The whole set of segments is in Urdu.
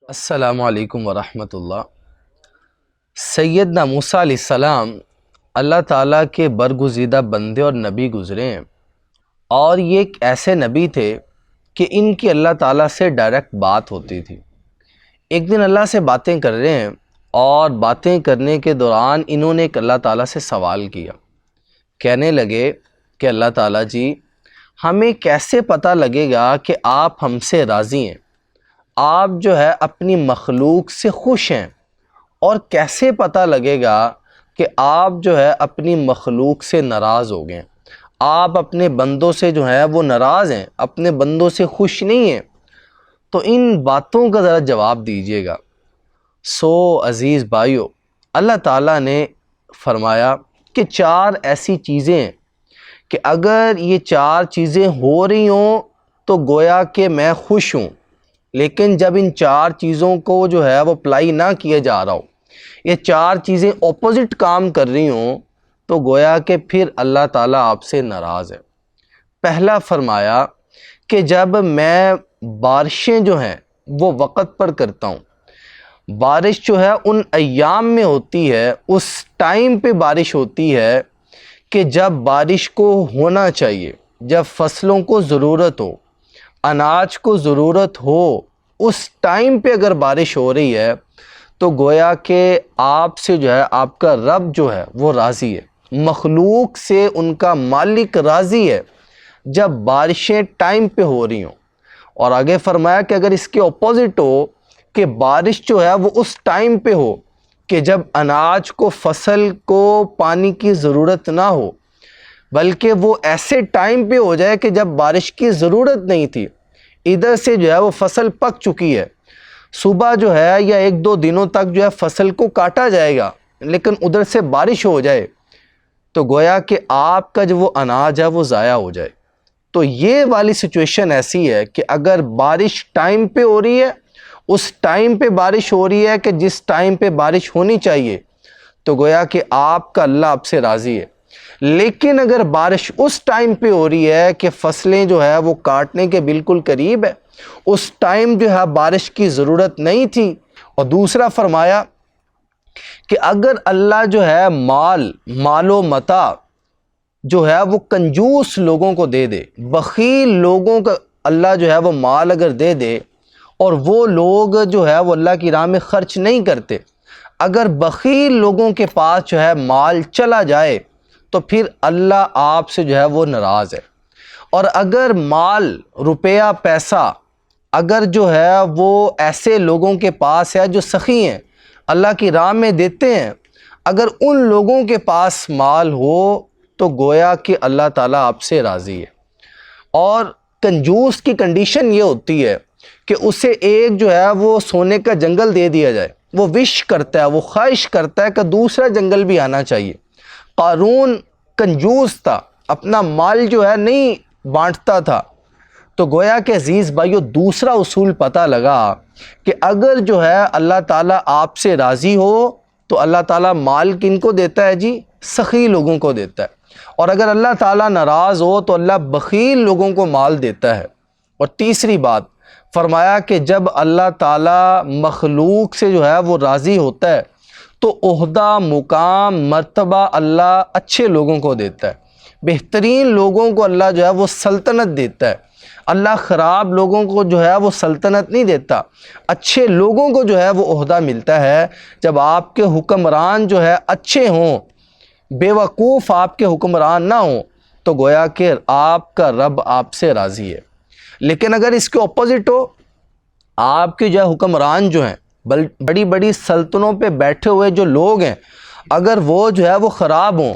السلام علیکم ورحمۃ اللہ۔ سیدنا موسیٰ علیہ السلام اللہ تعالیٰ کے برگزیدہ بندے اور نبی گزرے ہیں، اور یہ ایک ایسے نبی تھے کہ ان کی اللہ تعالیٰ سے ڈائریکٹ بات ہوتی تھی۔ ایک دن اللہ سے باتیں کر رہے ہیں، اور باتیں کرنے کے دوران انہوں نے ایک اللہ تعالیٰ سے سوال کیا۔ کہنے لگے کہ اللہ تعالیٰ جی، ہمیں کیسے پتہ لگے گا کہ آپ ہم سے راضی ہیں؟ آپ جو ہے اپنی مخلوق سے خوش ہیں، اور کیسے پتہ لگے گا کہ آپ جو ہے اپنی مخلوق سے ناراض ہو گئے؟ آپ اپنے بندوں سے جو ہے وہ ناراض ہیں، اپنے بندوں سے خوش نہیں ہیں۔ تو ان باتوں کا ذرا جواب دیجیے گا۔ عزیز بھائیو، اللہ تعالیٰ نے فرمایا کہ 4 ایسی چیزیں ہیں کہ اگر یہ 4 چیزیں ہو رہی ہوں تو گویا کہ میں خوش ہوں، لیکن جب ان 4 چیزوں کو جو ہے وہ اپلائی نہ کیا جا رہا ہو، یہ 4 چیزیں اپوزٹ کام کر رہی ہوں، تو گویا کہ پھر اللہ تعالیٰ آپ سے ناراض ہے۔ پہلا فرمایا کہ جب میں بارشیں جو ہیں وہ وقت پر کرتا ہوں، بارش جو ہے ان ایام میں ہوتی ہے، اس ٹائم پہ بارش ہوتی ہے کہ جب بارش کو ہونا چاہیے، جب فصلوں کو ضرورت ہو، اناج کو ضرورت ہو، اس ٹائم پہ اگر بارش ہو رہی ہے تو گویا کہ آپ سے جو ہے آپ کا رب جو ہے وہ راضی ہے، مخلوق سے ان کا مالک راضی ہے جب بارشیں ٹائم پہ ہو رہی ہوں۔ اور آگے فرمایا کہ اگر اس کے اپوزٹ ہو کہ بارش جو ہے وہ اس ٹائم پہ ہو کہ جب اناج کو، فصل کو پانی کی ضرورت نہ ہو، بلکہ وہ ایسے ٹائم پہ ہو جائے کہ جب بارش کی ضرورت نہیں تھی، ادھر سے جو ہے وہ فصل پک چکی ہے، صبح جو ہے یا 1-2 دنوں تک جو ہے فصل کو کاٹا جائے گا، لیکن ادھر سے بارش ہو جائے تو گویا کہ آپ کا جو وہ اناج ہے وہ ضائع ہو جائے۔ تو یہ والی سچویشن ایسی ہے کہ اگر بارش ٹائم پہ ہو رہی ہے، اس ٹائم پہ بارش ہو رہی ہے کہ جس ٹائم پہ بارش ہونی چاہیے، تو گویا کہ آپ کا اللہ آپ سے راضی ہے۔ لیکن اگر بارش اس ٹائم پہ ہو رہی ہے کہ فصلیں جو ہے وہ کاٹنے کے بالکل قریب ہے، اس ٹائم جو ہے بارش کی ضرورت نہیں تھی۔ اور دوسرا فرمایا کہ اگر اللہ جو ہے مال و متاع جو ہے وہ کنجوس لوگوں کو دے دے، بخیل لوگوں کا اللہ جو ہے وہ مال اگر دے دے، اور وہ لوگ جو ہے وہ اللہ کی راہ میں خرچ نہیں کرتے، اگر بخیل لوگوں کے پاس جو ہے مال چلا جائے تو پھر اللہ آپ سے جو ہے وہ ناراض ہے۔ اور اگر مال، روپیہ، پیسہ اگر جو ہے وہ ایسے لوگوں کے پاس ہے جو سخی ہیں، اللہ کی راہ میں دیتے ہیں، اگر ان لوگوں کے پاس مال ہو تو گویا کہ اللہ تعالیٰ آپ سے راضی ہے۔ اور کنجوس کی کنڈیشن یہ ہوتی ہے کہ اسے ایک جو ہے وہ سونے کا جنگل دے دیا جائے، وہ وش کرتا ہے، وہ خواہش کرتا ہے کہ دوسرا جنگل بھی آنا چاہیے۔ قارون کنجوس تھا، اپنا مال جو ہے نہیں بانٹتا تھا۔ تو گویا کہ عزیز بھائیو، دوسرا اصول پتہ لگا کہ اگر جو ہے اللہ تعالیٰ آپ سے راضی ہو تو اللہ تعالیٰ مال کن کو دیتا ہے جی؟ سخی لوگوں کو دیتا ہے۔ اور اگر اللہ تعالیٰ ناراض ہو تو اللہ بخیل لوگوں کو مال دیتا ہے۔ اور تیسری بات فرمایا کہ جب اللہ تعالیٰ مخلوق سے جو ہے وہ راضی ہوتا ہے تو عہدہ، مقام، مرتبہ اللہ اچھے لوگوں کو دیتا ہے، بہترین لوگوں کو اللہ جو ہے وہ سلطنت دیتا ہے۔ اللہ خراب لوگوں کو جو ہے وہ سلطنت نہیں دیتا، اچھے لوگوں کو جو ہے وہ عہدہ ملتا ہے۔ جب آپ کے حکمران جو ہے اچھے ہوں، بے وقوف آپ کے حکمران نہ ہوں، تو گویا کہ آپ کا رب آپ سے راضی ہے۔ لیکن اگر اس کے اپوزٹ ہو، آپ کے جو ہے حکمران جو ہیں، بڑی بڑی سلطنوں پہ بیٹھے ہوئے جو لوگ ہیں، اگر وہ جو ہے وہ خراب ہوں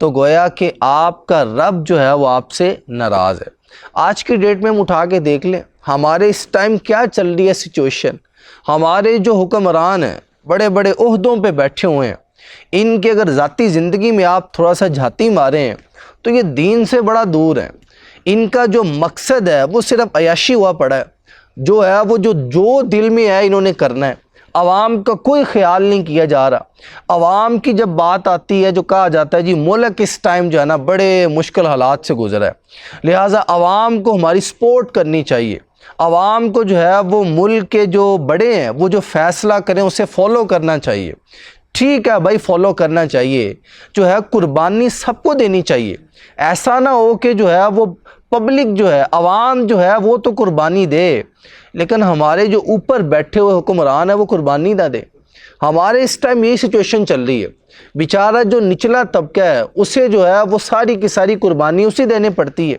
تو گویا کہ آپ کا رب جو ہے وہ آپ سے ناراض ہے۔ آج کی ڈیٹ میں ہم اٹھا کے دیکھ لیں، ہمارے اس ٹائم کیا چل رہی ہے سچویشن۔ ہمارے جو حکمران ہیں، بڑے بڑے عہدوں پہ بیٹھے ہوئے ہیں، ان کے اگر ذاتی زندگی میں آپ تھوڑا سا جھاتی ماریں تو یہ دین سے بڑا دور ہے۔ ان کا جو مقصد ہے وہ صرف عیاشی ہوا پڑا ہے، جو ہے وہ جو دل میں ہے انہوں نے کرنا ہے۔ عوام کا کوئی خیال نہیں کیا جا رہا۔ عوام کی جب بات آتی ہے، جو کہا جاتا ہے جی ملک اس ٹائم جو ہے نا بڑے مشکل حالات سے گزرا ہے، لہٰذا عوام کو ہماری سپورٹ کرنی چاہیے، عوام کو جو ہے وہ ملک کے جو بڑے ہیں وہ جو فیصلہ کریں اسے فالو کرنا چاہیے۔ ٹھیک ہے بھائی، فالو کرنا چاہیے، جو ہے قربانی سب کو دینی چاہیے۔ ایسا نہ ہو کہ جو ہے وہ پبلک جو ہے، عوام جو ہے وہ تو قربانی دے، لیکن ہمارے جو اوپر بیٹھے ہوئے حکمران ہیں وہ قربانی نہ دے۔ ہمارے اس ٹائم یہی سچویشن چل رہی ہے، بیچارہ جو نچلا طبقہ ہے اسے جو ہے وہ ساری کی ساری قربانی اسی دینے پڑتی ہے۔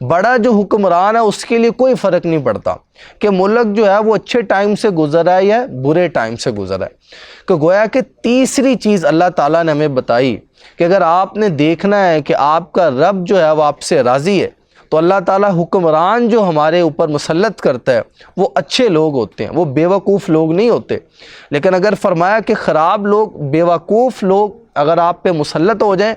بڑا جو حکمران ہے اس کے لیے کوئی فرق نہیں پڑتا کہ ملک جو ہے وہ اچھے ٹائم سے گزر رہا ہے یا برے ٹائم سے گزر رہا ہے۔ کہ گویا کہ تیسری چیز اللہ تعالیٰ نے ہمیں بتائی کہ اگر آپ نے دیکھنا ہے کہ آپ کا رب جو ہے وہ آپ سے راضی ہے تو اللہ تعالیٰ حکمران جو ہمارے اوپر مسلط کرتا ہے وہ اچھے لوگ ہوتے ہیں، وہ بیوقوف لوگ نہیں ہوتے۔ لیکن اگر فرمایا کہ خراب لوگ، بیوقوف لوگ اگر آپ پہ مسلط ہو جائیں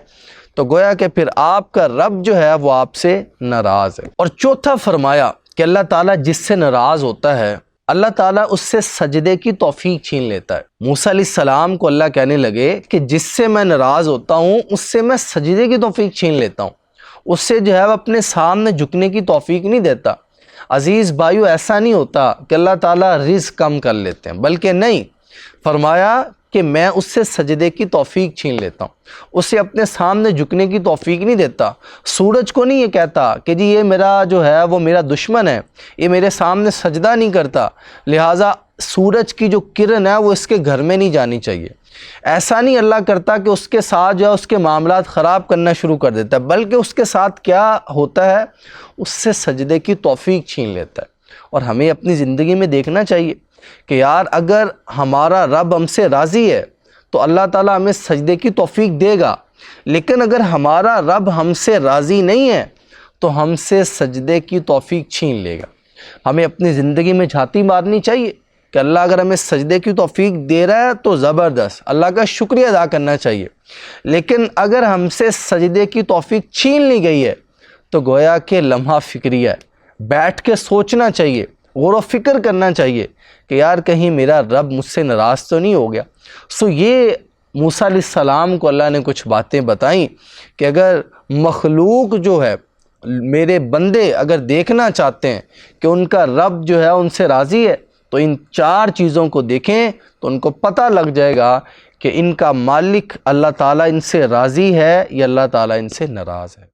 تو گویا کہ پھر آپ کا رب جو ہے وہ آپ سے ناراض ہے۔ اور چوتھا فرمایا کہ اللہ تعالیٰ جس سے ناراض ہوتا ہے اللہ تعالیٰ اس سے سجدے کی توفیق چھین لیتا ہے۔ موسیٰ علیہ السلام کو اللہ کہنے لگے کہ جس سے میں ناراض ہوتا ہوں اس سے میں سجدے کی توفیق چھین لیتا ہوں، اس سے جو ہے وہ اپنے سامنے جھکنے کی توفیق نہیں دیتا۔ عزیز بھائیو، ایسا نہیں ہوتا کہ اللہ تعالیٰ رزق کم کر لیتے ہیں، بلکہ نہیں، فرمایا کہ میں اس سے سجدے کی توفیق چھین لیتا ہوں، اسے اپنے سامنے جھکنے کی توفیق نہیں دیتا۔ سورج کو نہیں یہ کہتا کہ جی یہ میرا جو ہے وہ میرا دشمن ہے، یہ میرے سامنے سجدہ نہیں کرتا، لہٰذا سورج کی جو کرن ہے وہ اس کے گھر میں نہیں جانی چاہیے۔ ایسا نہیں اللہ کرتا کہ اس کے ساتھ جو ہے اس کے معاملات خراب کرنا شروع کر دیتا ہے، بلکہ اس کے ساتھ کیا ہوتا ہے، اس سے سجدے کی توفیق چھین لیتا ہے۔ اور ہمیں اپنی زندگی میں دیکھنا چاہیے کہ یار اگر ہمارا رب ہم سے راضی ہے تو اللہ تعالیٰ ہمیں سجدے کی توفیق دے گا، لیکن اگر ہمارا رب ہم سے راضی نہیں ہے تو ہم سے سجدے کی توفیق چھین لے گا۔ ہمیں اپنی زندگی میں جھانتی مارنی چاہیے کہ اللہ اگر ہمیں سجدے کی توفیق دے رہا ہے تو زبردست، اللہ کا شکریہ ادا کرنا چاہیے، لیکن اگر ہم سے سجدے کی توفیق چھین لی گئی ہے تو گویا کہ لمحہ فکریہ ہے، بیٹھ کے سوچنا چاہیے، غور و فکر کرنا چاہیے کہ یار کہیں میرا رب مجھ سے ناراض تو نہیں ہو گیا۔ یہ موسیٰ علیہ السلام کو اللہ نے کچھ باتیں بتائیں کہ اگر مخلوق جو ہے، میرے بندے اگر دیکھنا چاہتے ہیں کہ ان کا رب جو ہے ان سے راضی ہے تو ان 4 چیزوں کو دیکھیں تو ان کو پتہ لگ جائے گا کہ ان کا مالک اللہ تعالیٰ ان سے راضی ہے یا اللہ تعالیٰ ان سے ناراض ہے۔